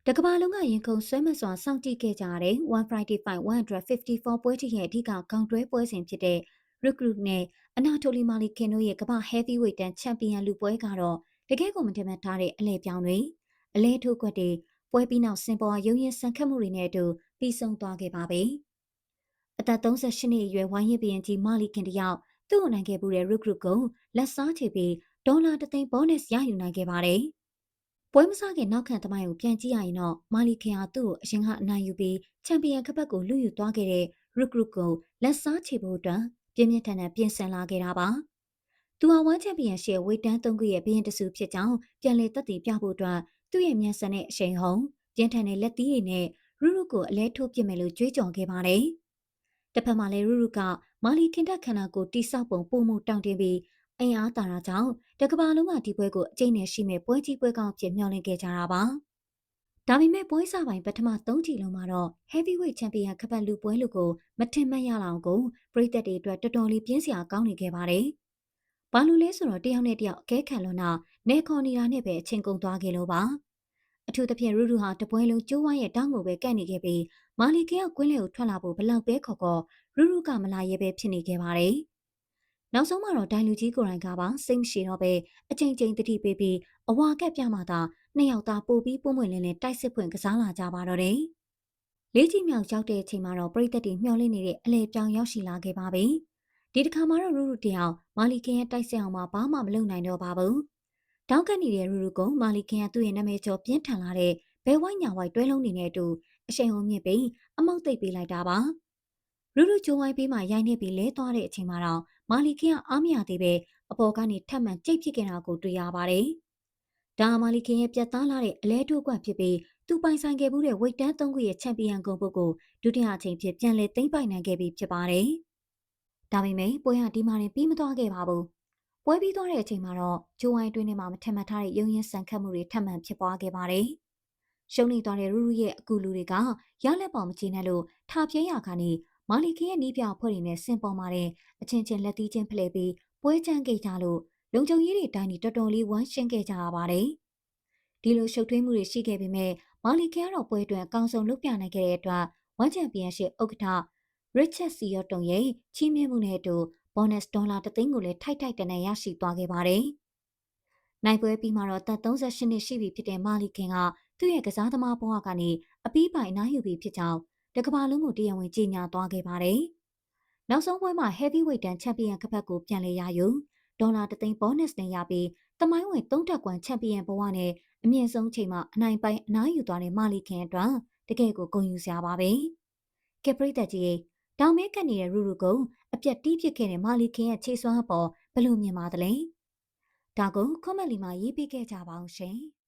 တကမ္ဘာလုံးကရင်ခုန်ဆွဲမစွာစောင့်ကြည့်ခဲ့ကြတဲ့ One Friday Fight 154ပွဲတစ်ရဲ့အဓိကကောင်တွဲပွဲစဉ်ဖြစ်တဲ့ Recruit နဲ့ Anatoly Malikin တို့ရဲ့ကမ္ဘာ Heavyweight တန်းချန်ပီယံလူပွဲကတော့တကယ်ကိုမထင်မှတ်ထားတဲ့အလဲပြောင်းတွေအလဲထိုးကွက်တွေပွဲပြီးနောက်စင်ပေါ်ရုံရင်ဆန်ခတ်မှုတွေနဲ့အတူပြီးဆုံးသွားခဲ့ပါပြီ။အသက်38နှစ်အရွယ်ဝိုင်းရစ်ဘီရင်ကြီး Malikin တယောက်သူ့ကိုနိုင်ခဲ့မှုတဲ့ Recruit ကိုလက်စားချေပြီးဒေါ်လာ1သိန်း bonus ရယူနိုင်ခဲ့ပါတယ်။ပွဲမစားခင်နောက်ခံသမိုင်းကိုပြန်ကြည့်ရရင်တော့မာလီခင်ဟာသူ့ကိုအရင်ကအနိုင်ယူပြီးချန်ပီယံကပတ်ကိုလူယူသွားခဲ့တဲ့ Recruit ကိုလက်စားချေဖို့အတွက်ပြင်းပြင်းထန်ထန်ပြင်ဆင်လာခဲ့တာပါ။သူဟာဝမ်ချန်ပီယံရှေ့ဝေတန်း3ခုရဲ့ဘရင်တစုဖြစ်ကြောင်းပြန်လည်သက်သေပြဖို့အတွက်သူ့ရဲ့မြန်ဆန်တဲ့အရှိန်ဟုန်ပြင်းထန်တဲ့လက်သီးတွေနဲ့ရူရုကိုအလဲထိုးပစ်မယ်လို့ကြွေးကြော်ခဲ့ပါတယ်။တစ်ဖက်မှာလည်းရူရုကမာလီခင်တက်ခန္ဓာကိုတိဆောက်ပုံပုံမှုတောင့်တင်းပြီးအင်အားတာတာကြောင့်တကမ္ဘာလုံးကဒီပွဲကိုအကျိတ်နဲ့ရှိမဲ့ပွဲကြီးပွဲကောင်းဖြစ်မျှော်လင့်ခဲ့ကြတာပါ။ဒါပေမဲ့ပွဲစားပိုင်းပထမ3ချီလုံးမှာတော့ Heavyweight Champion ခပတ်လူပွဲလူကိုမထင်မှတ်ရလောက်ကိုပရိသတ်တွေအတွက်တော်တော်လေးပြင်းစရာကောင်းနေခဲ့ပါတယ်။ဘာလို့လဲဆိုတော့တယောက်နဲ့တယောက်အကဲခံလွန်တာနေခေါ်နေတာနဲ့ပဲအချင်းကုန်သွားခဲ့လို့ပါ။အထူးသဖြင့်ရူရူဟာတပွဲလုံးကျိုးဝိုင်းရဲ့တောင်းကိုပဲကန့်နေခဲ့ပြီးမာလီကီကကွင်းလေကိုထွက်လာဖို့ဘလောက်ပဲခေါ်ရူရူကမလာရဲပဲဖြစ်နေခဲ့ပါတယ်။နောက်ဆုံးမှာတော့ဒိုင်လူကြီးကိုယ်တိုင်ကပါစိတ်မရှိတော့ပဲအချိန်ချင်းတတိပေးပြီးအဝါကက်ပြမှသာနှစ်ယောက်သားပို့ပြီးပုံမွင့်လင်းလင်းတိုက်စစ်ဖွင့်ကစားလာကြပါတော့တယ်။လေးကြီးမြောက်ရောက်တဲ့အချိန်မှာတော့ပြည်သက်တွေမျှော်လင့်နေတဲ့အလဲပြောင်ရောက်ရှိလာခဲ့ပါပြီ။ဒီတစ်ခါမှာတော့ရူရူတယောက်မာလီခင်ရဲ့တိုက်စစ်အောင်မှာဘာမှမလုပ်နိုင်တော့ပါဘူး။တောင်းကနေတဲ့ရူရူကမာလီခင်ကသူ့ရဲ့နာမည်ကျော်ပြင်းထန်လာတဲ့ဘဲဝိုင်းညာဝိုက်တွဲလုံးနေတဲ့အတူအရှိန်ဟုန်မြင့်ပြီးအမောက်သိပ်ပေးလိုက်တာပါ။ရူရူကျိုးဝိုင်းပြီးမှရိုက်နေပြီးလဲသွားတဲ့အချိန်မှာတော့မာလီခင်ကအားမရသေးပဲအပေါ်ကနေထပ်မံကြိတ်ဖြစ်ခဲ့တာကိုတွေ့ရပါတယ်။ဒါမာလီခင်ရဲ့ပြတ်သားလာတဲ့အလဲထိုးကွက်ဖြစ်ပြီးသူပိုင်ဆိုင်ခဲ့မှုတဲ့ဝိတ်တန်း3ခုရဲ့ချန်ပီယံဂုဏ်ပုတ်ကိုဒုတိယအချိန်ဖြစ်ပြန်လည်သိမ်းပိုက်နိုင်ခဲ့ပြီးဖြစ်ပါတယ်။ဒါပေမဲ့ပွဲဟာဒီမှာတင်ပြီးမသွားခဲ့ပါဘူး။ပွဲပြီးသွားတဲ့အချိန်မှာတော့ကျိုးဝိုင်းအတွင်းထဲမှာမထင်မှတ်ထားတဲ့ရုံရင်ဆန်ခတ်မှုတွေထပ်မံဖြစ်ပွားခဲ့ပါတယ်။ရှုံးနေသွားတဲ့ရူရူရဲ့အကူလူတွေကရလက်ပေါ်မချေနဲ့လို့ထားပြဲရခါနေမာလီခင်ရဲ့နီးပြအဖွဲ့တွေနဲ့စင်ပေါ်มาတဲ့အချင်းချင်းလက်သီးချင်းဖလှယ်ပြီးပွဲချမ်းခဲ့ကြလို့လုံခြုံရေးတွေတိုင်းနေတော်တော်လေးဝမ်းရှင်းခဲ့ကြတာပါတယ်။ဒီလိုရှုပ်ထွေးမှုတွေရှိခဲ့ပေမဲ့မာလီခင်ကတော့ပွဲအတွက်အကောင်းဆုံးလုပ်ပြနိုင်ခဲ့တဲ့အတွက်ဝမ်ချန်ပီယံရှစ်ဥက္ကဋ္ဌရစ်ချက်စီယော့တုံရဲ့ချီးမြှင့်မှုနဲ့အတူဘောနက်ဒေါ်လာ1သိန်းကိုလည်းထိုက်တန်ရရှိသွားခဲ့ပါတယ်။နိုင်ပွဲပြီးမှတော့သက်38နှစ်ရှိပြီဖြစ်တဲ့မာလီခင်ကသူ့ရဲ့ကစားသမားဘဝကနေအပီးပိုင်အနားယူပြီးဖြစ်ကြောင်းတကမ္ဘာလုံးကိုတရားဝင်ကြေညာသွားခဲ့ပါတယ်။နောက်ဆုံးပွဲမှာ Heavyweight တန်းချန်ပီယံကပတ်ကိုပြန်လည်ရယူဒေါ်လာ1သိန်း bonus နဲ့ရပြီးတမိုင်းဝင်3တက်ကွမ်ချန်ပီယံဘဝနဲ့အမြင့်ဆုံးချိန်မှာအနိုင်ပိုင်းအနားယူသွားတဲ့မာလီခင်အတွက်တကယ်ကိုဂုဏ်ယူစရာပါပဲ။ကက်ပရိသတ်ကြီးတောင်မဲကတ်နေတဲ့ရူရူကိုအပြတ်တီးပစ်ခဲ့တဲ့မာလီခင်ရဲ့ခြေစွမ်းအပေါ်ဘယ်လိုမြင်ပါသလဲ။ဒါကို comment လေးမှာရေးပေးခဲ့ကြပါအောင်ရှင်။